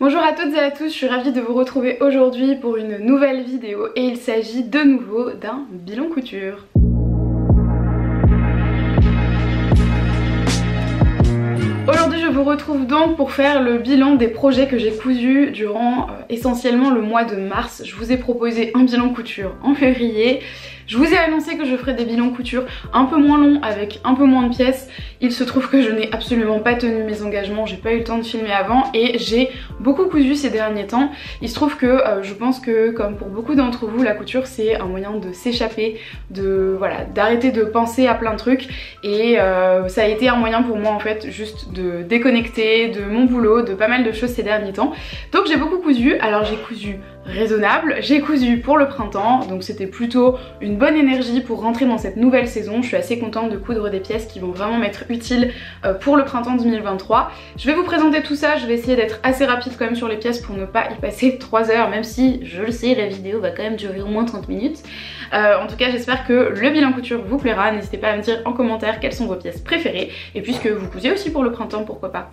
Bonjour à toutes et à tous, je suis ravie de vous retrouver aujourd'hui pour une nouvelle vidéo et il s'agit de nouveau d'un bilan couture. Aujourd'hui je vous retrouve donc pour faire le bilan des projets que j'ai cousus durant essentiellement le mois de mars. Je vous ai proposé un bilan couture en février. Je vous ai annoncé que je ferais des bilans couture un peu moins longs avec un peu moins de pièces. Il se trouve que je n'ai absolument pas tenu mes engagements, j'ai pas eu le temps de filmer avant et j'ai beaucoup cousu ces derniers temps. Il se trouve que je pense que comme pour beaucoup d'entre vous, la couture c'est un moyen de s'échapper, d'arrêter de penser à plein de trucs et ça a été un moyen pour moi en fait juste de déconnecter de mon boulot, de pas mal de choses ces derniers temps. Donc j'ai beaucoup cousu, alors j'ai cousu raisonnable, j'ai cousu pour le printemps, donc c'était plutôt une bonne énergie pour rentrer dans cette nouvelle saison. Je suis assez contente de coudre des pièces qui vont vraiment m'être utiles pour le printemps 2023. Je vais vous présenter tout ça, je vais essayer d'être assez rapide quand même sur les pièces pour ne pas y passer 3 heures, même si je le sais la vidéo va quand même durer au moins 30 minutes. En tout cas j'espère que le bilan couture vous plaira, n'hésitez pas à me dire en commentaire quelles sont vos pièces préférées et puisque vous cousez aussi pour le printemps, pourquoi pas.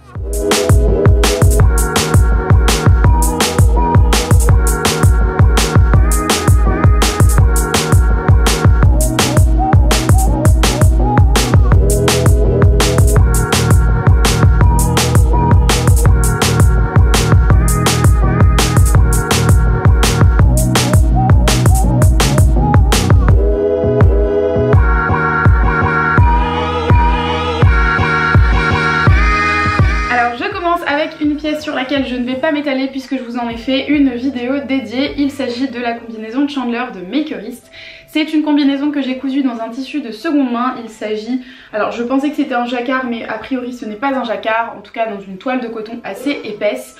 Sur laquelle je ne vais pas m'étaler puisque je vous en ai fait une vidéo dédiée. Il s'agit de la combinaison de Chandler de Makerist. C'est une combinaison que j'ai cousue dans un tissu de seconde main. Il s'agit, alors je pensais que c'était un jacquard mais a priori ce n'est pas un jacquard, en tout cas dans une toile de coton assez épaisse,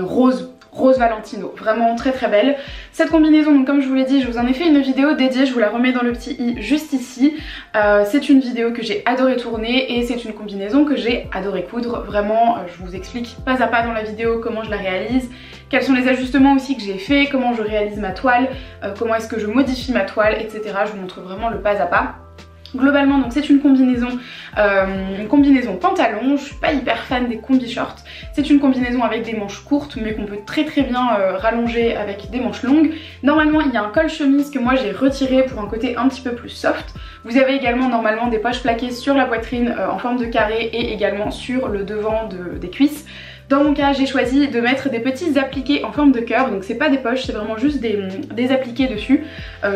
rose Valentino, vraiment très très belle. Cette combinaison, donc comme je vous l'ai dit, je vous en ai fait une vidéo dédiée, je vous la remets dans le petit i juste ici. C'est une vidéo que j'ai adoré tourner et c'est une combinaison que j'ai adoré coudre. Vraiment, je vous explique pas à pas dans la vidéo comment je la réalise, quels sont les ajustements aussi que j'ai fait, comment je réalise ma toile, comment est-ce que je modifie ma toile, etc. Je vous montre vraiment le pas à pas. Globalement donc c'est une combinaison pantalon, je suis pas hyper fan des combi shorts. C'est une combinaison avec des manches courtes mais qu'on peut très bien rallonger avec des manches longues. Normalement il y a un col chemise que moi j'ai retiré pour un côté un petit peu plus soft. Vous avez également normalement des poches plaquées sur la poitrine en forme de carré et également sur le devant des cuisses. Dans mon cas j'ai choisi de mettre des petits appliqués en forme de cœur, donc c'est pas des poches, c'est vraiment juste des appliqués dessus.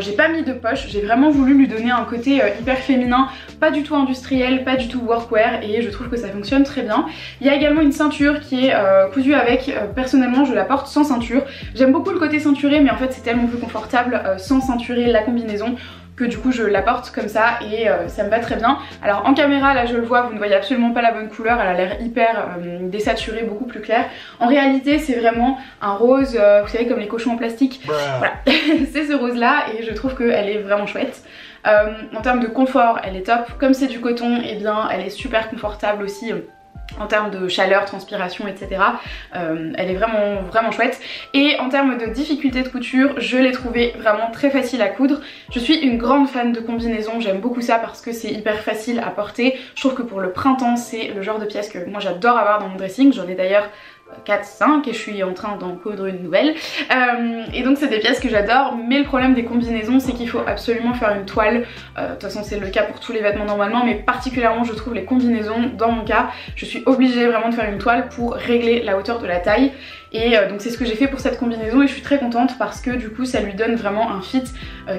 J'ai pas mis de poche, j'ai vraiment voulu lui donner un côté hyper féminin, pas du tout industriel, pas du tout workwear et je trouve que ça fonctionne très bien. Il y a également une ceinture qui est cousue avec, personnellement je la porte sans ceinture. J'aime beaucoup le côté ceinturé mais en fait c'est tellement plus confortable sans ceinturer la combinaison que du coup je la porte comme ça et ça me va très bien. Alors en caméra là je le vois, vous ne voyez absolument pas la bonne couleur, elle a l'air hyper désaturée, beaucoup plus claire. En réalité c'est vraiment un rose, vous savez comme les cochons en plastique, voilà. C'est ce rose là et je trouve qu'elle est vraiment chouette. En termes de confort elle est top, comme c'est du coton et bien elle est super confortable aussi. En termes de chaleur, transpiration, etc. Elle est vraiment chouette. Et en termes de difficulté de couture, je l'ai trouvée vraiment très facile à coudre. Je suis une grande fan de combinaison, j'aime beaucoup ça parce que c'est hyper facile à porter. Je trouve que pour le printemps, c'est le genre de pièce que moi j'adore avoir dans mon dressing. J'en ai d'ailleurs 4-5 et je suis en train d'en coudre une nouvelle et donc c'est des pièces que j'adore, mais le problème des combinaisons c'est qu'il faut absolument faire une toile. De toute façon c'est le cas pour tous les vêtements normalement, mais particulièrement je trouve les combinaisons, dans mon cas je suis obligée vraiment de faire une toile pour régler la hauteur de la taille et donc c'est ce que j'ai fait pour cette combinaison et je suis très contente parce que du coup ça lui donne vraiment un fit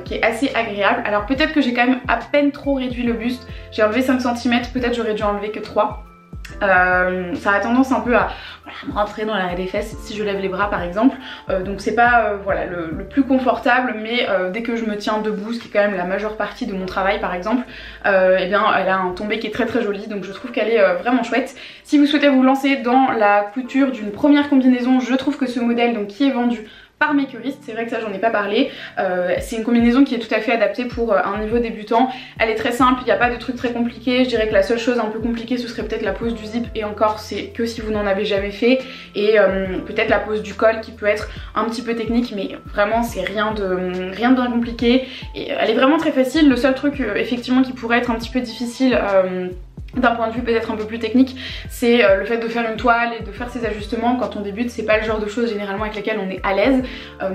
qui est assez agréable. Alors peut-être que j'ai quand même à peine trop réduit le buste, j'ai enlevé 5 cm, peut-être j'aurais dû enlever que 3. Ça a tendance un peu à me rentrer dans l'arrêt des fesses si je lève les bras par exemple, donc c'est pas voilà, le plus confortable, mais dès que je me tiens debout, ce qui est quand même la majeure partie de mon travail par exemple, et bien elle a un tombé qui est très joli, donc je trouve qu'elle est vraiment chouette. Si vous souhaitez vous lancer dans la couture d'une première combinaison, je trouve que ce modèle donc qui est vendu par Makerist, c'est vrai que ça j'en ai pas parlé, c'est une combinaison qui est tout à fait adaptée pour un niveau débutant. Elle est très simple, il n'y a pas de trucs très compliqués. Je dirais que la seule chose un peu compliquée ce serait peut-être la pose du zip, et encore c'est que si vous n'en avez jamais fait, et peut-être la pose du col qui peut être un petit peu technique, mais vraiment c'est rien de bien compliqué et elle est vraiment très facile. Le seul truc effectivement qui pourrait être un petit peu difficile d'un point de vue peut-être un peu plus technique, c'est le fait de faire une toile et de faire ces ajustements quand on débute. C'est pas le genre de choses généralement avec lesquelles on est à l'aise,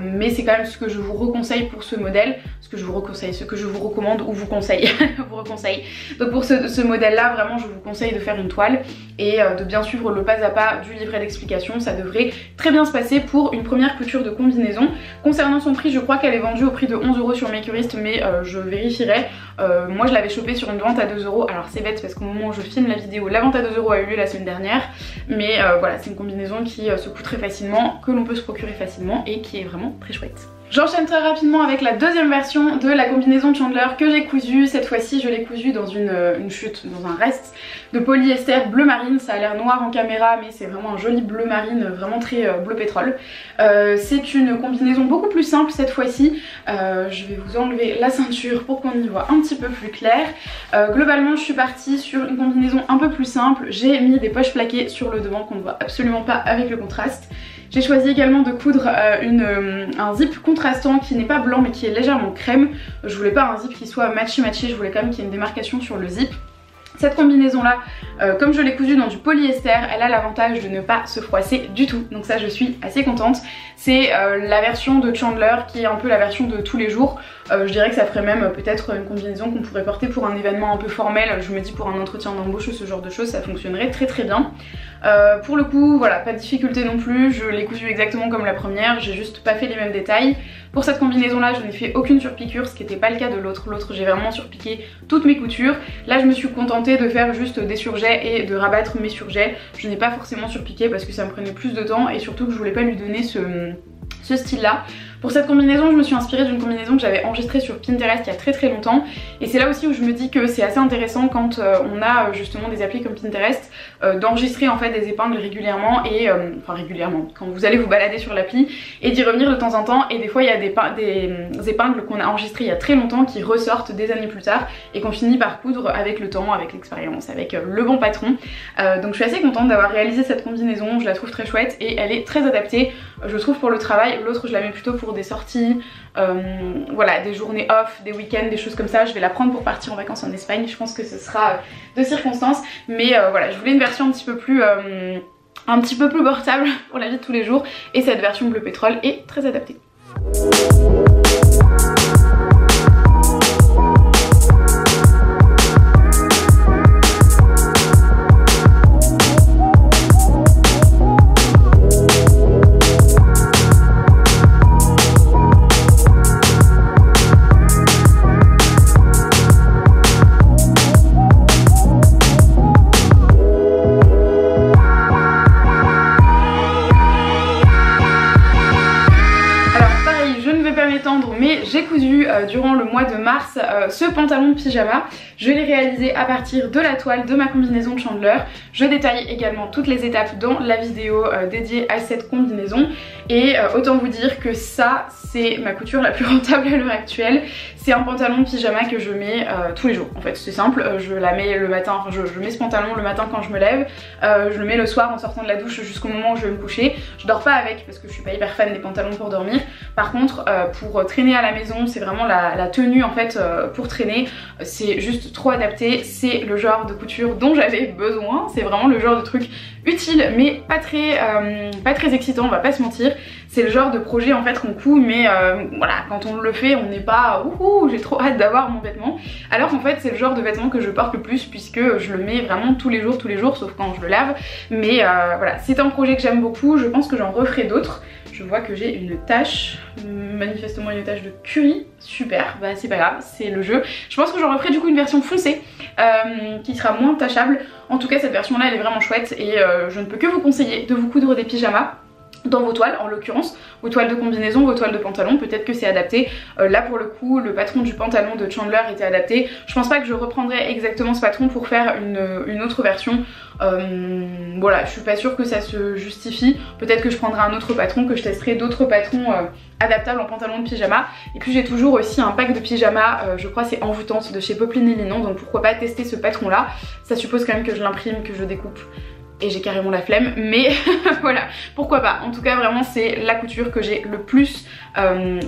mais c'est quand même ce que je vous reconseille pour ce modèle, ce que je vous recommande ou vous conseille, vous reconseille. Donc pour ce modèle là, vraiment je vous conseille de faire une toile et de bien suivre le pas à pas du livret d'explication. Ça devrait très bien se passer pour une première couture de combinaison. Concernant son prix, je crois qu'elle est vendue au prix de 11 € sur Makerist, mais je vérifierai. Moi je l'avais chopée sur une vente à 2 €. Alors c'est bête parce qu'au moment où je filme la vidéo, la vente à 2 € a eu lieu la semaine dernière, mais voilà, c'est une combinaison qui se coud très facilement, que l'on peut se procurer facilement et qui est vraiment très chouette. J'enchaîne très rapidement avec la deuxième version de la combinaison Chandler que j'ai cousue. Cette fois-ci je l'ai cousue dans une chute, dans un reste de polyester bleu marine. Ça a l'air noir en caméra mais c'est vraiment un joli bleu marine, vraiment très bleu pétrole. C'est une combinaison beaucoup plus simple cette fois-ci. Je vais vous enlever la ceinture pour qu'on y voit un petit peu plus clair. Globalement je suis partie sur une combinaison un peu plus simple. J'ai mis des poches plaquées sur le devant qu'on ne voit absolument pas avec le contraste. J'ai choisi également de coudre un zip contrastant qui n'est pas blanc mais qui est légèrement crème. Je voulais pas un zip qui soit matché, je voulais quand même qu'il y ait une démarcation sur le zip. Cette combinaison là, comme je l'ai cousue dans du polyester, elle a l'avantage de ne pas se froisser du tout, donc ça je suis assez contente. C'est la version de Chandler qui est un peu la version de tous les jours. Je dirais que ça ferait même peut-être une combinaison qu'on pourrait porter pour un événement un peu formel. Je me dis pour un entretien d'embauche ou ce genre de choses, ça fonctionnerait très très bien. Pour le coup, voilà, pas de difficulté non plus, je l'ai cousue exactement comme la première, j'ai juste pas fait les mêmes détails. Pour cette combinaison là, je n'ai fait aucune surpiqûre, ce qui n'était pas le cas de l'autre. L'autre, j'ai vraiment surpiqué toutes mes coutures. Là, je me suis contentée de faire juste des surjets et de rabattre mes surjets. Je n'ai pas forcément surpiqué parce que ça me prenait plus de temps et surtout que je voulais pas lui donner ce style là. Pour cette combinaison, je me suis inspirée d'une combinaison que j'avais enregistrée sur Pinterest il y a très très longtemps. Et c'est là aussi où je me dis que c'est assez intéressant quand on a justement des applis comme Pinterest, d'enregistrer en fait des épingles régulièrement et enfin régulièrement, quand vous allez vous balader sur l'appli et d'y revenir de temps en temps. Et des fois il y a des épingles qu'on a enregistrées il y a très longtemps qui ressortent des années plus tard et qu'on finit par coudre avec le temps, avec l'expérience, avec le bon patron. Donc je suis assez contente d'avoir réalisé cette combinaison, je la trouve très chouette et elle est très adaptée, je trouve, pour le travail. L'autre je la mets plutôt pour des sorties, voilà, des journées off, des week-ends, des choses comme ça. Je vais la prendre pour partir en vacances en Espagne, je pense que ce sera de circonstance, mais voilà, je voulais une version un petit peu plus portable pour la vie de tous les jours et cette version bleu pétrole est très adaptée. Mais j'ai cousu durant le mois de mars ce pantalon de pyjama. Je l'ai réalisé à partir de la toile de ma combinaison de Chandler. Je détaille également toutes les étapes dans la vidéo dédiée à cette combinaison. Et autant vous dire que ça, c'est ma couture la plus rentable à l'heure actuelle. C'est un pantalon de pyjama que je mets tous les jours. En fait c'est simple, je la mets le matin, enfin je mets ce pantalon le matin quand je me lève, je le mets le soir en sortant de la douche jusqu'au moment où je vais me coucher. Je dors pas avec parce que je suis pas hyper fan des pantalons pour dormir. Par contre pour traîner à la maison, c'est vraiment la tenue en fait pour traîner. C'est juste trop adapté, c'est le genre de couture dont j'avais besoin. C'est vraiment le genre de truc utile mais pas très excitant, on va pas se mentir. C'est le genre de projet en fait qu'on coud, mais voilà, quand on le fait on n'est pas ouhou, j'ai trop hâte d'avoir mon vêtement. Alors qu'en fait c'est le genre de vêtement que je porte le plus puisque je le mets vraiment tous les jours sauf quand je le lave. Mais voilà, c'est un projet que j'aime beaucoup, je pense que j'en referai d'autres. Je vois que j'ai une tache, manifestement une tache de curry, super, bah c'est pas grave, c'est le jeu. Je pense que j'en referai du coup une version foncée qui sera moins tachable. En tout cas cette version là elle est vraiment chouette et je ne peux que vous conseiller de vous coudre des pyjamas dans vos toiles, en l'occurrence vos toiles de combinaison, vos toiles de pantalon, peut-être que c'est adapté. Là pour le coup le patron du pantalon de Chandler était adapté. Je pense pas que je reprendrai exactement ce patron pour faire une autre version. Voilà, je suis pas sûre que ça se justifie. Peut-être que je prendrai un autre patron, que je testerai d'autres patrons adaptables en pantalon de pyjama. Et puis j'ai toujours aussi un pack de pyjama, je crois c'est envoûtante de chez Poplin et Linen, donc pourquoi pas tester ce patron là. Ça suppose quand même que je l'imprime, que je découpe. et j'ai carrément la flemme, mais voilà, pourquoi pas. En tout cas vraiment c'est la couture que j'ai le plus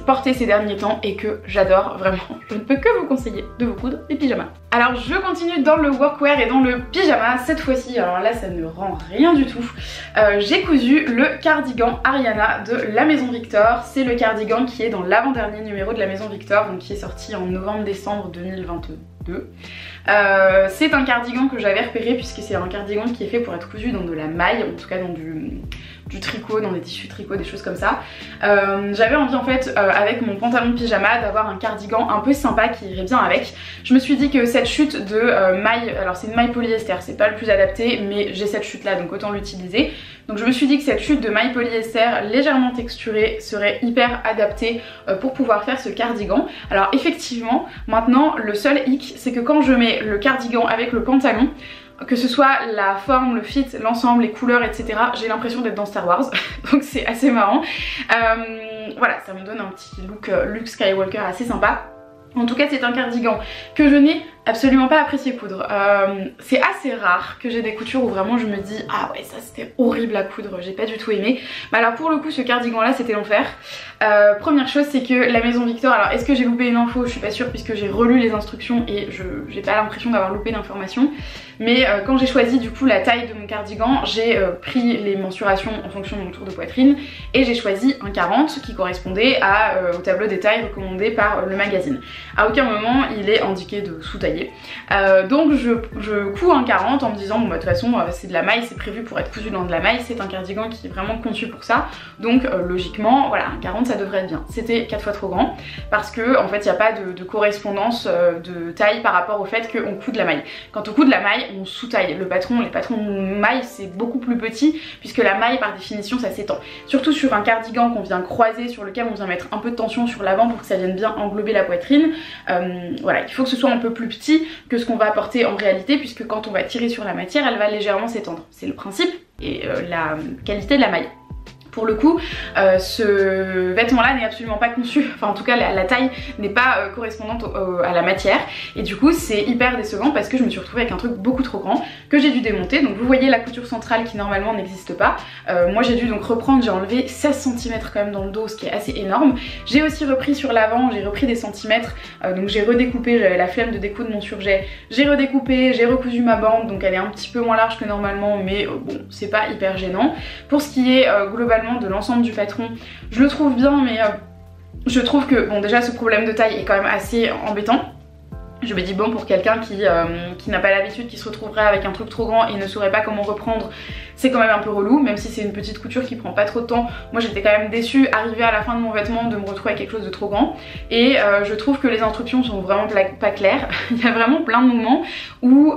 portée ces derniers temps et que j'adore vraiment. Je ne peux que vous conseiller de vous coudre des pyjamas. Alors je continue dans le workwear et dans le pyjama cette fois-ci, alors là ça ne rend rien du tout. J'ai cousu le cardigan Ariana de la Maison Victor. C'est le cardigan qui est dans l'avant-dernier numéro de la Maison Victor, donc qui est sorti en novembre-décembre 2022. C'est un cardigan que j'avais repéré puisque c'est un cardigan qui est fait pour être cousu dans de la maille, en tout cas dans du tricot, dans des tissus tricot, des choses comme ça. J'avais envie en fait avec mon pantalon de pyjama d'avoir un cardigan un peu sympa qui irait bien avec. Je me suis dit que cette chute de maille, alors c'est une maille polyester, c'est pas le plus adapté mais j'ai cette chute là donc autant l'utiliser. Donc je me suis dit que cette chute de maille polyester légèrement texturée serait hyper adaptée pour pouvoir faire ce cardigan. Alors effectivement maintenant le seul hic c'est que quand je mets le cardigan avec le pantalon, que ce soit la forme, le fit, l'ensemble, les couleurs, etc. j'ai l'impression d'être dans Star Wars, donc c'est assez marrant. Voilà, ça me donne un petit look Luke Skywalker assez sympa. En tout cas c'est un cardigan que je n'ai absolument pas apprécié coudre. C'est assez rare que j'ai des coutures où vraiment je me dis ah ouais ça c'était horrible à coudre, j'ai pas du tout aimé. Mais alors pour le coup ce cardigan là c'était l'enfer. Première chose c'est que la Maison Victor, alors est-ce que j'ai loupé une info? Je suis pas sûre puisque j'ai relu les instructions et j'ai pas l'impression d'avoir loupé d'informations. Mais quand j'ai choisi du coup la taille de mon cardigan, j'ai pris les mensurations en fonction de mon tour de poitrine et j'ai choisi un 40 qui correspondait au tableau des tailles recommandé par le magazine. À aucun moment il est indiqué de sous-tailler. Donc je couds un 40 en me disant bon bah de toute façon c'est de la maille, c'est prévu pour être cousu dans de la maille, c'est un cardigan qui est vraiment conçu pour ça. Donc logiquement voilà un 40 ça devrait être bien. C'était 4 fois trop grand parce que en fait il n'y a pas de correspondance de taille par rapport au fait qu'on coud de la maille. Quand on coud de la maille on sous-taille. Les patrons de maille c'est beaucoup plus petit puisque la maille par définition ça s'étend. Surtout sur un cardigan qu'on vient croiser, sur lequel on vient mettre un peu de tension sur l'avant pour que ça vienne bien englober la poitrine. Voilà, il faut que ce soit un peu plus petit que ce qu'on va apporter en réalité puisque quand on va tirer sur la matière elle va légèrement s'étendre. C'est le principe et la qualité de la maille. Pour le coup, ce vêtement-là n'est absolument pas conçu, enfin en tout cas la taille n'est pas correspondante à la matière et du coup c'est hyper décevant parce que je me suis retrouvée avec un truc beaucoup trop grand que j'ai dû démonter. Donc vous voyez la couture centrale qui normalement n'existe pas. Moi j'ai dû donc reprendre, j'ai enlevé 16 cm quand même dans le dos, ce qui est assez énorme. J'ai aussi repris sur l'avant, j'ai repris des centimètres, donc j'ai redécoupé, j'avais la flemme de découdre mon surjet. J'ai redécoupé, j'ai recousu ma bande, donc elle est un petit peu moins large que normalement mais bon c'est pas hyper gênant. Pour ce qui est globalement de l'ensemble du patron, je le trouve bien mais je trouve que bon déjà ce problème de taille est quand même assez embêtant. Je me dis bon pour quelqu'un qui n'a pas l'habitude, qui se retrouverait avec un truc trop grand et ne saurait pas comment reprendre, c'est quand même un peu relou, même si c'est une petite couture qui prend pas trop de temps. Moi j'étais quand même déçue, arrivée à la fin de mon vêtement, de me retrouver avec quelque chose de trop grand. Et je trouve que les instructions sont vraiment pas claires. Il y a vraiment plein de moments où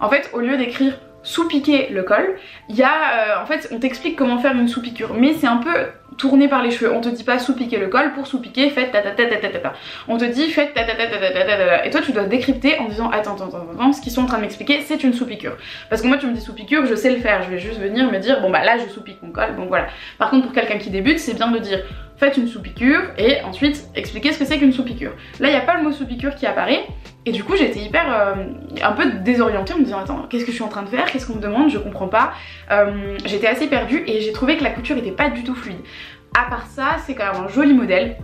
en fait au lieu d'écrire sous-piquer le col, il y a en fait on t'explique comment faire une sous-piqûre mais c'est un peu tourné par les cheveux. On te dit pas sous-piquer le col, pour sous-piquer faites ta. On te dit faites ta. Et toi tu dois décrypter en disant attends, ce qu'ils sont en train de m'expliquer c'est une sous-piqûre. Parce que moi tu me dis sous-piqûre, je sais le faire, je vais juste venir me dire bon bah là je sous-pique mon col, bon voilà. Par contre pour quelqu'un qui débute c'est bien de dire faites une sous-piqûre et ensuite expliquez ce que c'est qu'une sous-piqûre. Là il n'y a pas le mot sous-piqûre qui apparaît et du coup j'étais hyper un peu désorientée en me disant attends qu'est-ce que je suis en train de faire, qu'est-ce qu'on me demande, je comprends pas. J'étais assez perdue et j'ai trouvé que la couture était pas du tout fluide. À part ça c'est quand même un joli modèle.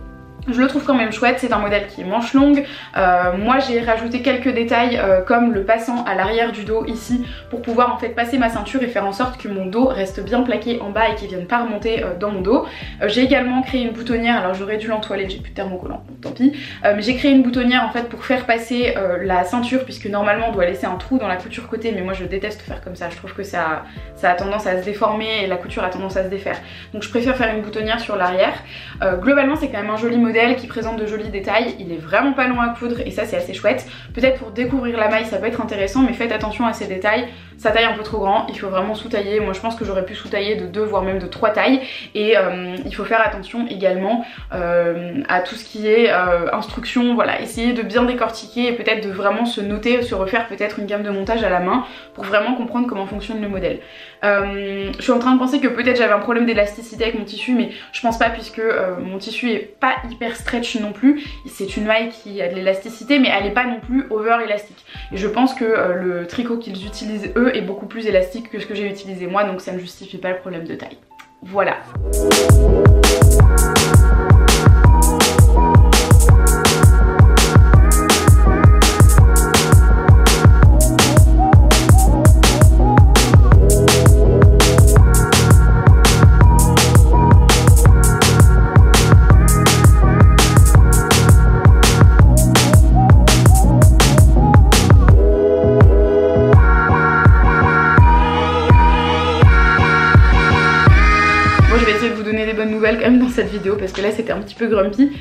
Je le trouve quand même chouette, c'est un modèle qui est manche longue. Moi j'ai rajouté quelques détails comme le passant à l'arrière du dos ici pour pouvoir en fait passer ma ceinture et faire en sorte que mon dos reste bien plaqué en bas et qu'il vienne pas remonter dans mon dos. J'ai également créé une boutonnière, alors j'aurais dû l'entoiler, j'ai plus de thermocollant, donc tant pis. Mais j'ai créé une boutonnière en fait pour faire passer la ceinture puisque normalement on doit laisser un trou dans la couture côté mais moi je déteste faire comme ça, je trouve que ça a tendance à se déformer et la couture a tendance à se défaire. Donc je préfère faire une boutonnière sur l'arrière. Globalement c'est quand même un joli modèle qui présente de jolis détails, il est vraiment pas long à coudre et ça c'est assez chouette. Peut-être pour découvrir la maille ça peut être intéressant mais faites attention à ces détails, ça taille un peu trop grand, il faut vraiment sous-tailler. Moi je pense que j'aurais pu sous-tailler de 2 voire même de 3 tailles et il faut faire attention également à tout ce qui est instruction, voilà, essayer de bien décortiquer et peut-être de vraiment se noter, se refaire peut-être une gamme de montage à la main pour vraiment comprendre comment fonctionne le modèle. Je suis en train de penser que peut-être j'avais un problème d'élasticité avec mon tissu mais je pense pas puisque mon tissu est pas hyper stretch non plus. C'est une maille qui a de l'élasticité mais elle n'est pas non plus over élastique. Et je pense que le tricot qu'ils utilisent eux est beaucoup plus élastique que ce que j'ai utilisé moi, donc ça ne justifie pas le problème de taille. Voilà. Quand même dans cette vidéo parce que là c'était un petit peu grumpy.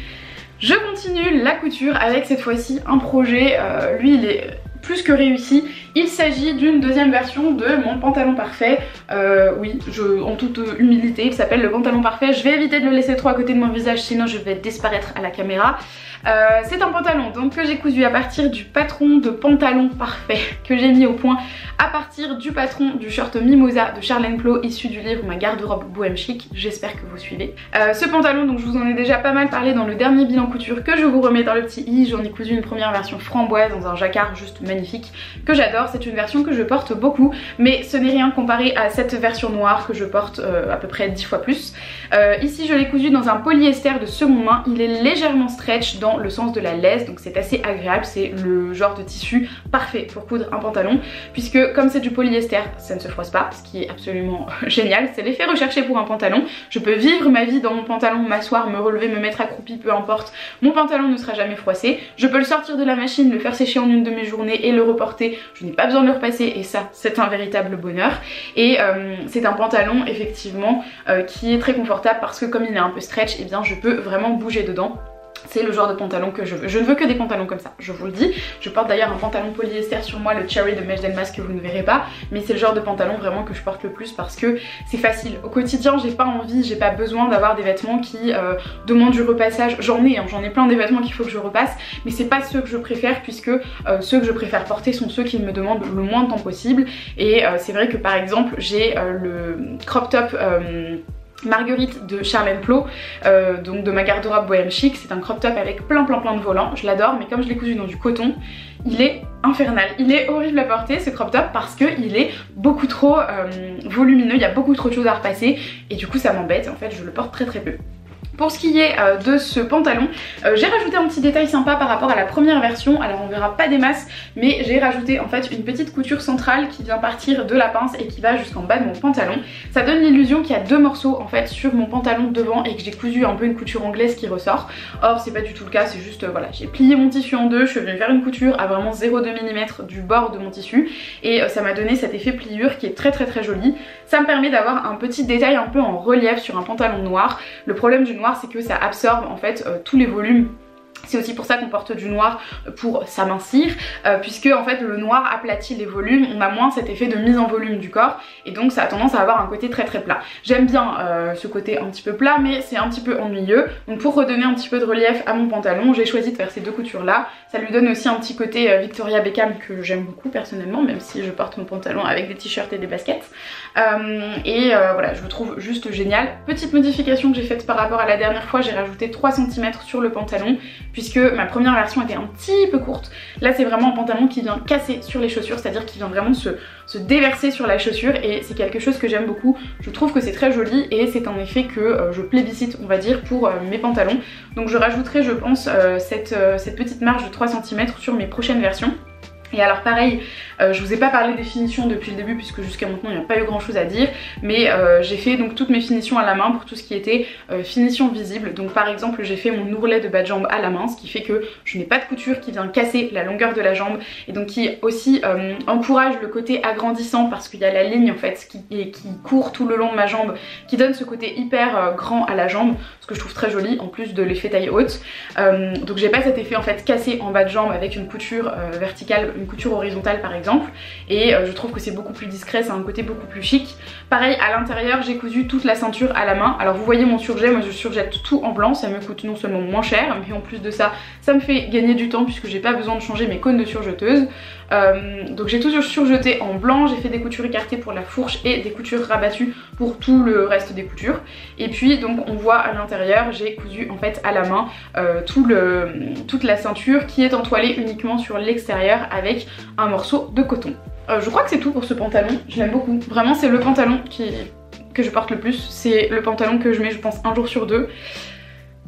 Je continue la couture avec cette fois-ci un projet, lui il est plus que réussi. Il s'agit d'une deuxième version de mon pantalon parfait. Oui, en toute humilité, il s'appelle le pantalon parfait. Je vais éviter de le laisser trop à côté de mon visage sinon je vais disparaître à la caméra. C'est un pantalon donc que j'ai cousu à partir du patron de pantalon parfait que j'ai mis au point à partir du patron du short Mimosa de Charlène Plo issu du livre Ma garde-robe bohème chic. J'espère que vous suivez. Ce pantalon, donc je vous en ai déjà pas mal parlé dans le dernier bilan couture que je vous remets dans le petit i. J'en ai cousu une première version framboise dans un jacquard juste magnifique que j'adore. C'est une version que je porte beaucoup mais ce n'est rien comparé à cette version noire que je porte à peu près 10 fois plus. Ici je l'ai cousu dans un polyester de seconde main. Il est légèrement stretch dans le sens de la laisse donc c'est assez agréable. C'est le genre de tissu parfait pour coudre un pantalon puisque comme c'est du polyester ça ne se froisse pas, ce qui est absolument génial. C'est l'effet recherché pour un pantalon. Je peux vivre ma vie dans mon pantalon, m'asseoir, me relever, me mettre accroupi, peu importe. Mon pantalon ne sera jamais froissé. Je peux le sortir de la machine, le faire sécher en une de mes journées et le reporter. Je n'ai pas besoin de le repasser et ça c'est un véritable bonheur. Et c'est un pantalon effectivement qui est très confortable parce que comme il est un peu stretch, et bien je peux vraiment bouger dedans. C'est le genre de pantalon que je veux. Je ne veux que des pantalons comme ça, je vous le dis. Je porte d'ailleurs un pantalon polyester sur moi, le Cherry de Mesh Delmas que vous ne verrez pas. Mais c'est le genre de pantalon vraiment que je porte le plus parce que c'est facile. Au quotidien, j'ai pas envie, j'ai pas besoin d'avoir des vêtements qui demandent du repassage. J'en ai plein des vêtements qu'il faut que je repasse. Mais c'est pas ceux que je préfère puisque ceux que je préfère porter sont ceux qui me demandent le moins de temps possible. Et c'est vrai que par exemple, j'ai le crop top... Marguerite de Charlène Plo, donc de ma garde-robe bohème chic. C'est un crop top avec plein de volants, je l'adore mais comme je l'ai cousu dans du coton, il est infernal, il est horrible à porter ce crop top parce qu'il est beaucoup trop volumineux, il y a beaucoup trop de choses à repasser et du coup ça m'embête, en fait je le porte très peu. Pour ce qui est de ce pantalon, j'ai rajouté un petit détail sympa par rapport à la première version. Alors on verra pas des masses, mais j'ai rajouté en fait une petite couture centrale qui vient partir de la pince et qui va jusqu'en bas de mon pantalon. Ça donne l'illusion qu'il y a deux morceaux en fait sur mon pantalon devant et que j'ai cousu un peu une couture anglaise qui ressort. Or c'est pas du tout le cas, c'est juste voilà, j'ai plié mon tissu en deux, je suis venue faire une couture à vraiment 0,2 mm du bord de mon tissu et ça m'a donné cet effet pliure qui est très joli. Ça me permet d'avoir un petit détail un peu en relief sur un pantalon noir. Le problème du noir c'est que ça absorbe en fait tous les volumes. C'est aussi pour ça qu'on porte du noir pour s'amincir puisque en fait le noir aplatit les volumes, on a moins cet effet de mise en volume du corps et donc ça a tendance à avoir un côté très plat. J'aime bien ce côté un petit peu plat mais c'est un petit peu ennuyeux, donc pour redonner un petit peu de relief à mon pantalon j'ai choisi de faire ces deux coutures là. Ça lui donne aussi un petit côté Victoria Beckham que j'aime beaucoup personnellement, même si je porte mon pantalon avec des t-shirts et des baskets voilà, je le trouve juste génial. Petite modification que j'ai faite par rapport à la dernière fois, j'ai rajouté 3 cm sur le pantalon puisque ma première version était un petit peu courte. Là c'est vraiment un pantalon qui vient casser sur les chaussures, c'est à dire qui vient vraiment se déverser sur la chaussure et c'est quelque chose que j'aime beaucoup. Je trouve que c'est très joli et c'est un effet que je plébiscite on va dire pour mes pantalons. Donc je rajouterai je pense cette petite marge de 3 cm sur mes prochaines versions. Et alors pareil, je vous ai pas parlé des finitions depuis le début puisque jusqu'à maintenant il n'y a pas eu grand chose à dire, mais j'ai fait donc toutes mes finitions à la main pour tout ce qui était finition visible. Donc par exemple j'ai fait mon ourlet de bas de jambe à la main, ce qui fait que je n'ai pas de couture qui vient casser la longueur de la jambe et donc qui aussi encourage le côté agrandissant parce qu'il y a la ligne en fait qui court tout le long de ma jambe, qui donne ce côté hyper grand à la jambe, ce que je trouve très joli en plus de l'effet taille haute. Donc j'ai pas cet effet en fait cassé en bas de jambe avec une couture verticale, une couture horizontale par exemple, et je trouve que c'est beaucoup plus discret, c'est un côté beaucoup plus chic. Pareil à l'intérieur j'ai cousu toute la ceinture à la main. Alors vous voyez mon surjet, moi je surjette tout en blanc, ça me coûte non seulement moins cher mais en plus de ça ça me fait gagner du temps puisque j'ai pas besoin de changer mes cônes de surjeteuse. Donc j'ai tout surjeté en blanc, j'ai fait des coutures écartées pour la fourche et des coutures rabattues pour tout le reste des coutures. Et puis donc on voit à l'intérieur, j'ai cousu en fait à la main toute la ceinture qui est entoilée uniquement sur l'extérieur avec un morceau de coton. Je crois que c'est tout pour ce pantalon, je l'aime beaucoup. Vraiment c'est le pantalon que je porte le plus, c'est le pantalon que je mets je pense un jour sur deux.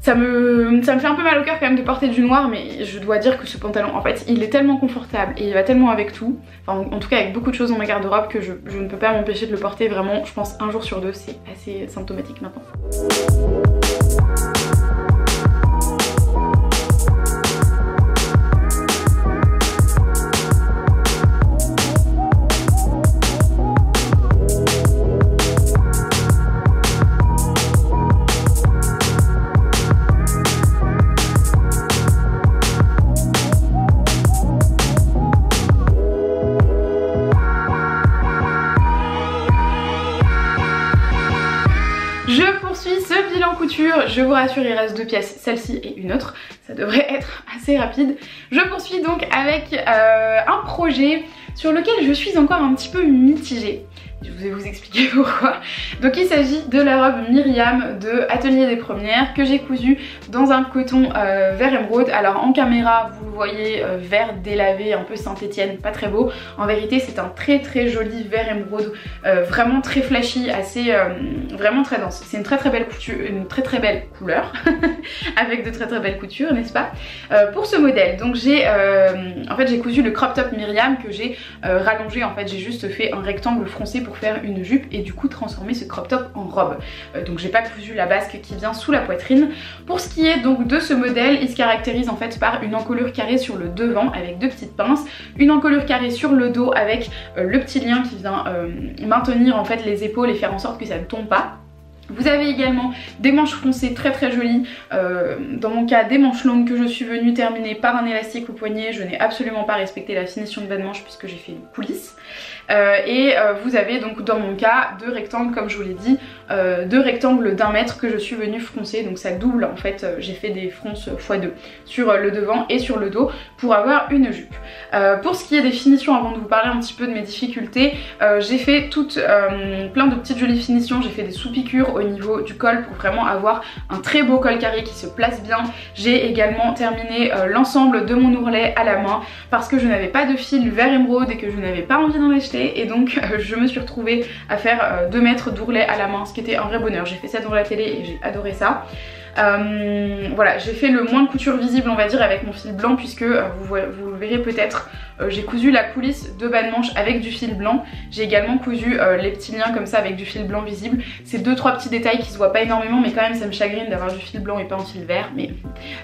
Ça me fait un peu mal au cœur quand même de porter du noir, mais je dois dire que ce pantalon en fait il est tellement confortable et il va tellement avec tout, enfin en tout cas avec beaucoup de choses dans ma garde-robe que je ne peux pas m'empêcher de le porter vraiment, je pense un jour sur deux, c'est assez symptomatique maintenant. Je vous rassure, il reste 2 pièces, celle-ci et une autre, ça devrait être assez rapide. Je poursuis donc avec un projet sur lequel je suis encore un petit peu mitigée. Je vais vous expliquer pourquoi. Donc il s'agit de la robe Myriam de Atelier des Premières que j'ai cousue dans un coton vert émeraude. Alors en caméra vous le voyez vert délavé, un peu Saint-Étienne, pas très beau. En vérité c'est un très joli vert émeraude, vraiment très flashy, assez vraiment très dense. C'est une très belle couture, une très belle couleur avec de très belles coutures, n'est-ce pas? Pour ce modèle, donc en fait j'ai cousu le crop top Myriam que j'ai rallongé. En fait j'ai juste fait un rectangle froncé pour faire une jupe et du coup transformer ce crop top en robe. Donc j'ai pas cousu la basque qui vient sous la poitrine. Pour ce qui est donc de ce modèle, il se caractérise en fait par une encolure carrée sur le devant avec 2 petites pinces, une encolure carrée sur le dos avec le petit lien qui vient maintenir en fait les épaules et faire en sorte que ça ne tombe pas. Vous avez également des manches froncées très jolies, dans mon cas des manches longues que je suis venue terminer par un élastique au poignet. Je n'ai absolument pas respecté la finition de bas de manche puisque j'ai fait une coulisse. Vous avez donc dans mon cas 2 rectangles comme je vous l'ai dit, 2 rectangles d'1 mètre que je suis venue froncer, donc ça double en fait, j'ai fait des fronces x2 sur le devant et sur le dos pour avoir une jupe. Pour ce qui est des finitions, avant de vous parler un petit peu de mes difficultés, j'ai fait plein de petites jolies finitions, j'ai fait des sous-piqûres au niveau du col pour vraiment avoir un très beau col carré qui se place bien. J'ai également terminé l'ensemble de mon ourlet à la main parce que je n'avais pas de fil vert émeraude et que je n'avais pas envie d'en acheter, et donc je me suis retrouvée à faire 2 mètres d'ourlet à la main, ce qui était un vrai bonheur. J'ai fait ça dans la télé et j'ai adoré ça. Voilà, j'ai fait le moins de couture visible on va dire avec mon fil blanc puisque vous le verrez peut-être, j'ai cousu la coulisse de bas de manche avec du fil blanc. J'ai également cousu les petits liens comme ça avec du fil blanc visible. C'est 2-3 petits détails qui se voient pas énormément, mais quand même ça me chagrine d'avoir du fil blanc et pas un fil vert, mais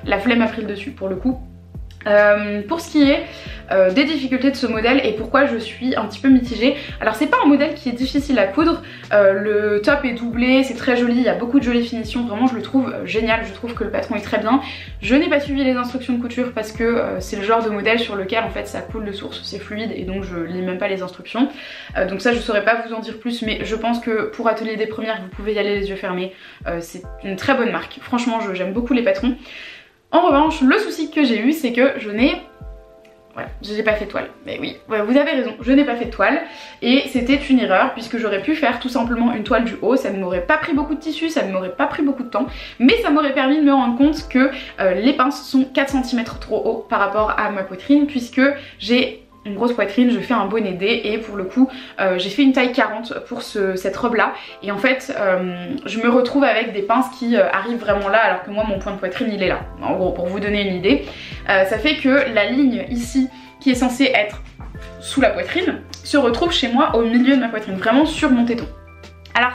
la flemme a pris le dessus pour le coup. Pour ce qui est des difficultés de ce modèle et pourquoi je suis un petit peu mitigée, alors c'est pas un modèle qui est difficile à coudre, le top est doublé, c'est très joli, il y a beaucoup de jolies finitions, vraiment je le trouve génial, je trouve que le patron est très bien. Je n'ai pas suivi les instructions de couture parce que c'est le genre de modèle sur lequel en fait ça coule de source, c'est fluide et donc je lis même pas les instructions, donc ça je saurais pas vous en dire plus, mais je pense que pour Atelier des Premières vous pouvez y aller les yeux fermés, c'est une très bonne marque, franchement j'aime beaucoup les patrons. En revanche, le souci que j'ai eu, c'est que je n'ai pas fait de toile. Mais oui, vous avez raison, je n'ai pas fait de toile. Et c'était une erreur puisque j'aurais pu faire tout simplement une toile du haut. Ça ne m'aurait pas pris beaucoup de tissu, ça ne m'aurait pas pris beaucoup de temps. Mais ça m'aurait permis de me rendre compte que les pinces sont 4 cm trop haut par rapport à ma poitrine, puisque j'ai une grosse poitrine, je fais un bonnet D et pour le coup j'ai fait une taille 40 pour cette robe là, et en fait je me retrouve avec des pinces qui arrivent vraiment là alors que moi mon point de poitrine il est là. En gros, pour vous donner une idée, ça fait que la ligne ici qui est censée être sous la poitrine se retrouve chez moi au milieu de ma poitrine, vraiment sur mon téton. Alors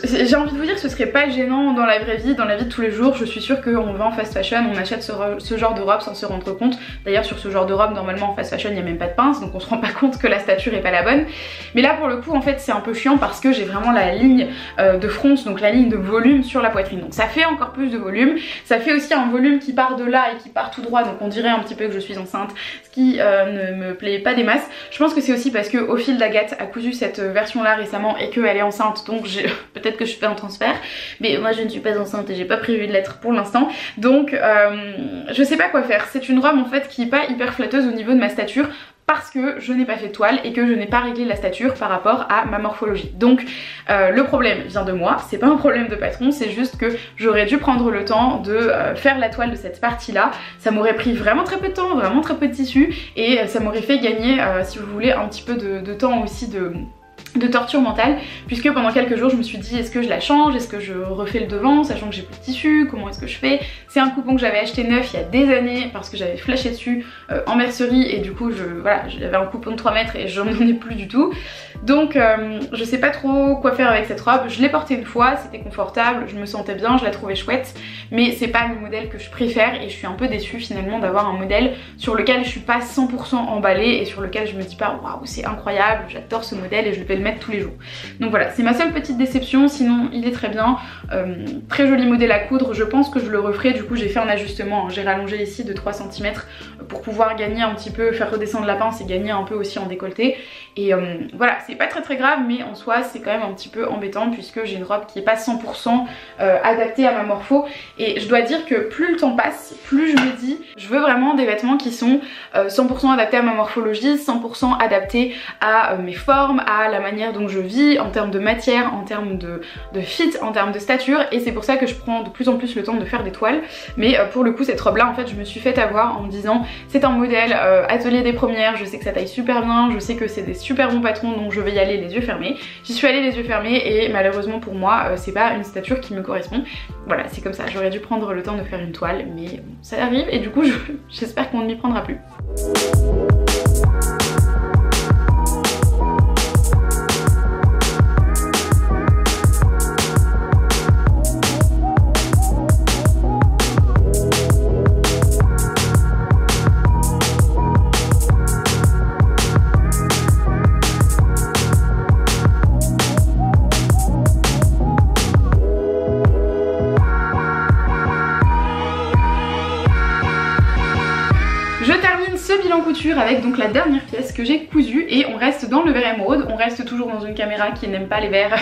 j'ai envie de vous dire que ce serait pas gênant dans la vraie vie, dans la vie de tous les jours. Je suis sûre qu'on va en fast fashion, on achète ce genre de robe sans se rendre compte. D'ailleurs sur ce genre de robe normalement en fast fashion il n'y a même pas de pince, donc on se rend pas compte que la stature est pas la bonne. Mais là pour le coup en fait c'est un peu chiant parce que j'ai vraiment la ligne de fronce, donc la ligne de volume sur la poitrine. Donc ça fait encore plus de volume, ça fait aussi un volume qui part de là et qui part tout droit, donc on dirait un petit peu que je suis enceinte, ce qui ne me plaît pas des masses. Je pense que c'est aussi parce que Au Fil d'Agathe a cousu cette version là récemment et qu'elle est enceinte, donc peut-être que je fais un transfert, mais moi je ne suis pas enceinte et j'ai pas prévu de l'être pour l'instant, donc je sais pas quoi faire. C'est une robe en fait qui est pas hyper flatteuse au niveau de ma stature, parce que je n'ai pas fait de toile et que je n'ai pas réglé la stature par rapport à ma morphologie. Donc le problème vient de moi, c'est pas un problème de patron, c'est juste que j'aurais dû prendre le temps de faire la toile de cette partie là. Ça m'aurait pris vraiment très peu de temps, vraiment très peu de tissu, et ça m'aurait fait gagner, si vous voulez, un petit peu de temps aussi de torture mentale, puisque pendant quelques jours je me suis dit est-ce que je la change, est-ce que je refais le devant sachant que j'ai plus de tissu, comment est-ce que je fais. C'est un coupon que j'avais acheté neuf il y a des années parce que j'avais flashé dessus en mercerie, et du coup voilà, j'avais un coupon de 3 mètres et j'en ai plus du tout. Donc je sais pas trop quoi faire avec cette robe. Je l'ai portée une fois, c'était confortable, je me sentais bien, je la trouvais chouette, mais c'est pas le modèle que je préfère et je suis un peu déçue finalement d'avoir un modèle sur lequel je suis pas 100% emballée et sur lequel je me dis pas waouh c'est incroyable, j'adore ce modèle et je vais le mettre tous les jours. Donc voilà, c'est ma seule petite déception, sinon il est très bien, très joli modèle à coudre. Je pense que je le referai, du coup j'ai fait un ajustement, j'ai rallongé ici de 3 cm pour pouvoir gagner un petit peu, faire redescendre la pince et gagner un peu aussi en décolleté, et voilà, c'est pas très grave, mais en soi c'est quand même un petit peu embêtant puisque j'ai une robe qui est pas 100% adaptée à ma morpho, et je dois dire que plus le temps passe, plus je me dis je veux vraiment des vêtements qui sont 100% adaptés à ma morphologie, 100% adaptés à mes formes, à la manière dont je vis, en termes de matière, en termes de fit, en termes de stature, et c'est pour ça que je prends de plus en plus le temps de faire des toiles. Mais pour le coup cette robe là en fait je me suis fait avoir en me disant c'est un modèle atelier des premières, je sais que ça taille super bien, je sais que c'est des super bons patrons donc je vais y aller les yeux fermés. J'y suis allée les yeux fermés et malheureusement pour moi c'est pas une stature qui me correspond. Voilà, c'est comme ça, j'aurais dû prendre le temps de faire une toile, mais bon, ça arrive et du coup j'espère qu'on ne m'y prendra plus. Avec donc la dernière pièce que j'ai cousue, et on reste dans le vert émeraude, on reste toujours dans une caméra qui n'aime pas les verts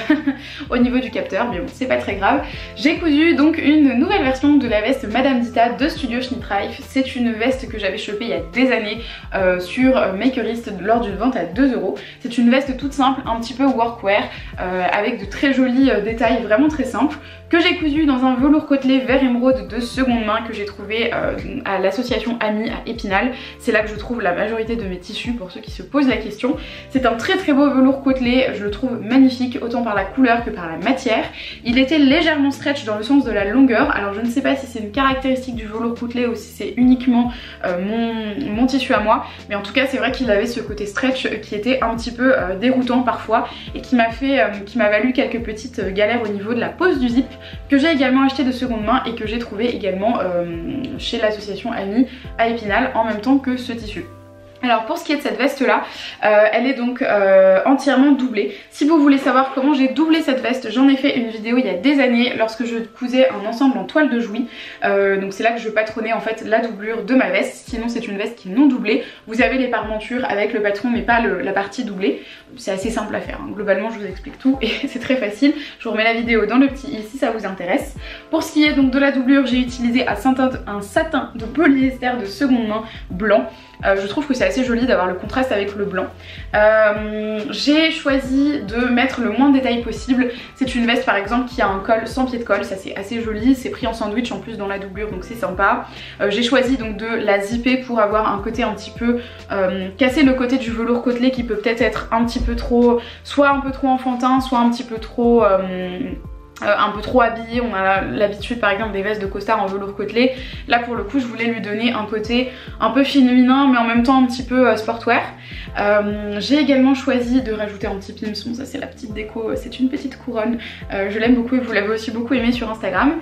au niveau du capteur, mais bon c'est pas très grave. J'ai cousu donc une nouvelle version de la veste Madame Dita de Studio Schnittreif. C'est une veste que j'avais chopée il y a des années sur Makerist lors d'une vente à 2 €. C'est une veste toute simple, un petit peu workwear, avec de très jolis détails vraiment très simples, que j'ai cousu dans un velours côtelé vert émeraude de seconde main que j'ai trouvé à l'association Ami à Épinal. C'est là que je trouve la majorité de mes tissus pour ceux qui se posent la question. C'est un très beau velours côtelé, je le trouve magnifique autant par la couleur que par la matière. Il était légèrement stretch dans le sens de la longueur, alors je ne sais pas si c'est une caractéristique du velours côtelé ou si c'est uniquement mon tissu à moi, mais en tout cas c'est vrai qu'il avait ce côté stretch qui était un petit peu déroutant parfois et qui m'a valu quelques petites galères au niveau de la pose du zip, que j'ai également acheté de seconde main et que j'ai trouvé également chez l'association Ami à Épinal en même temps que ce tissu. Alors pour ce qui est de cette veste là, elle est donc entièrement doublée. Si vous voulez savoir comment j'ai doublé cette veste, j'en ai fait une vidéo il y a des années lorsque je cousais un ensemble en toile de Jouy. Donc c'est là que je patronnais en fait la doublure de ma veste. Sinon c'est une veste qui est non doublée. Vous avez les parmentures avec le patron mais pas la partie doublée. C'est assez simple à faire, hein. Globalement je vous explique tout et c'est très facile. Je vous remets la vidéo dans le petit i si ça vous intéresse. Pour ce qui est donc de la doublure, j'ai utilisé un satin de polyester de seconde main blanc. Je trouve que c'est assez joli d'avoir le contraste avec le blanc. J'ai choisi de mettre le moins de détails possible. C'est une veste par exemple qui a un col sans pied de colle, ça c'est assez joli, c'est pris en sandwich en plus dans la doublure donc c'est sympa. J'ai choisi donc de la zipper pour avoir un côté un petit peu casser le côté du velours côtelé qui peut peut-être être un petit peu trop, soit un peu trop enfantin, soit un petit peu trop habillé. On a l'habitude par exemple des vestes de costard en velours côtelé. Là pour le coup je voulais lui donner un côté un peu féminin mais en même temps un petit peu sportwear. J'ai également choisi de rajouter un petit pimson, ça c'est la petite déco, c'est une petite couronne. Je l'aime beaucoup et vous l'avez aussi beaucoup aimé sur Instagram.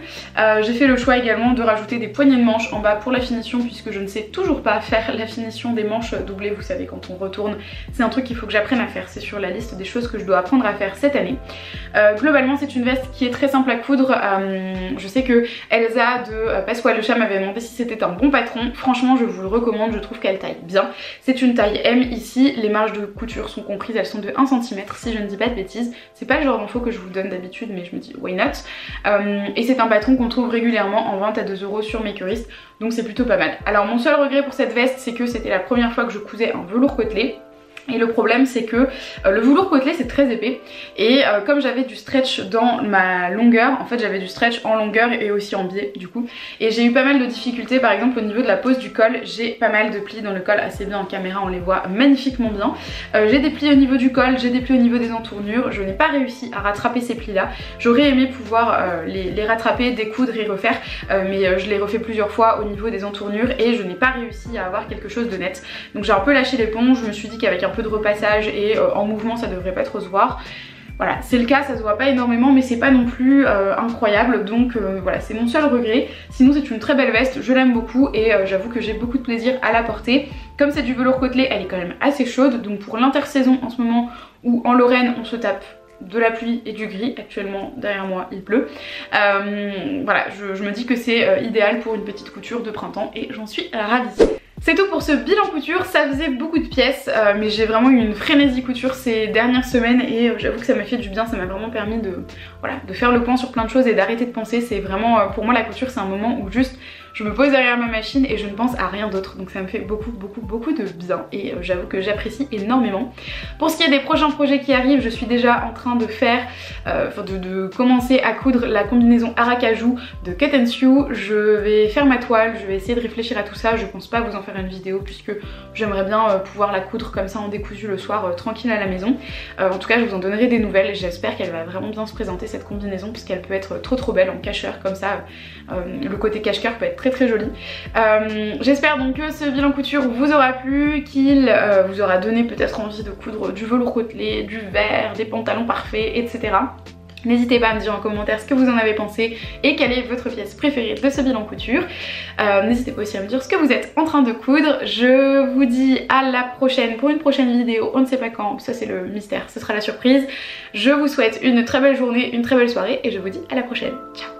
J'ai fait le choix également de rajouter des poignées de manches en bas pour la finition puisque je ne sais toujours pas faire la finition des manches doublées. Vous savez quand on retourne, c'est un truc qu'il faut que j'apprenne à faire, c'est sur la liste des choses que je dois apprendre à faire cette année. Globalement c'est une veste qui est très simple à coudre. Je sais que Elsa de Pasquale Le Chat m'avait demandé si c'était un bon patron. Franchement je vous le recommande, je trouve qu'elle taille bien. C'est une taille M ici les marges de couture sont comprises, elles sont de 1 cm si je ne dis pas de bêtises. C'est pas le genre d'info que je vous donne d'habitude mais je me dis why not. Et c'est un patron qu'on trouve régulièrement en vente à 2 € sur Makerist, donc c'est plutôt pas mal. Alors mon seul regret pour cette veste, c'est que c'était la première fois que je cousais un velours côtelé. Et le problème c'est que le velours côtelé c'est très épais et comme j'avais du stretch dans ma longueur, en fait j'avais du stretch en longueur et aussi en biais du coup, et j'ai eu pas mal de difficultés. Par exemple au niveau de la pose du col, j'ai pas mal de plis dans le col, assez bien en caméra on les voit magnifiquement bien. J'ai des plis au niveau du col, j'ai des plis au niveau des entournures, je n'ai pas réussi à rattraper ces plis là. J'aurais aimé pouvoir les rattraper, découdre et refaire, mais je les refais plusieurs fois au niveau des entournures et je n'ai pas réussi à avoir quelque chose de net. Donc j'ai un peu lâché l'éponge, je me suis dit qu'avec un peu de repassage et en mouvement ça devrait pas trop se voir. Voilà, c'est le cas, ça se voit pas énormément mais c'est pas non plus incroyable, donc voilà, c'est mon seul regret. Sinon c'est une très belle veste, je l'aime beaucoup et j'avoue que j'ai beaucoup de plaisir à la porter. Comme c'est du velours côtelé, elle est quand même assez chaude, donc pour l'intersaison en ce moment où en Lorraine on se tape de la pluie et du gris, actuellement derrière moi il pleut, voilà, je me dis que c'est idéal pour une petite couture de printemps et j'en suis ravie. C'est tout pour ce bilan couture, ça faisait beaucoup de pièces mais j'ai vraiment eu une frénésie couture ces dernières semaines et j'avoue que ça m'a fait du bien, ça m'a vraiment permis de, voilà, de faire le point sur plein de choses et d'arrêter de penser. C'est vraiment, pour moi la couture c'est un moment où juste je me pose derrière ma machine et je ne pense à rien d'autre, donc ça me fait beaucoup de bien et j'avoue que j'apprécie énormément. Pour ce qui est des prochains projets qui arrivent, je suis déjà en train de faire, de commencer à coudre la combinaison Aracaju de Cut and Sew. Je vais faire ma toile, je vais essayer de réfléchir à tout ça, je pense pas vous en faire une vidéo puisque j'aimerais bien pouvoir la coudre comme ça en décousu le soir tranquille à la maison. En tout cas je vous en donnerai des nouvelles, j'espère qu'elle va vraiment bien se présenter cette combinaison puisqu'elle peut être trop belle en cacheur comme ça, le côté cache-cœur peut être très joli. J'espère donc que ce bilan couture vous aura plu, qu'il vous aura donné peut-être envie de coudre du velours côtelé, du vert, des pantalons parfaits, etc. N'hésitez pas à me dire en commentaire ce que vous en avez pensé et quelle est votre pièce préférée de ce bilan couture. N'hésitez pas aussi à me dire ce que vous êtes en train de coudre. Je vous dis à la prochaine pour une prochaine vidéo, on ne sait pas quand, ça c'est le mystère, ce sera la surprise. Je vous souhaite une très belle journée, une très belle soirée et je vous dis à la prochaine. Ciao!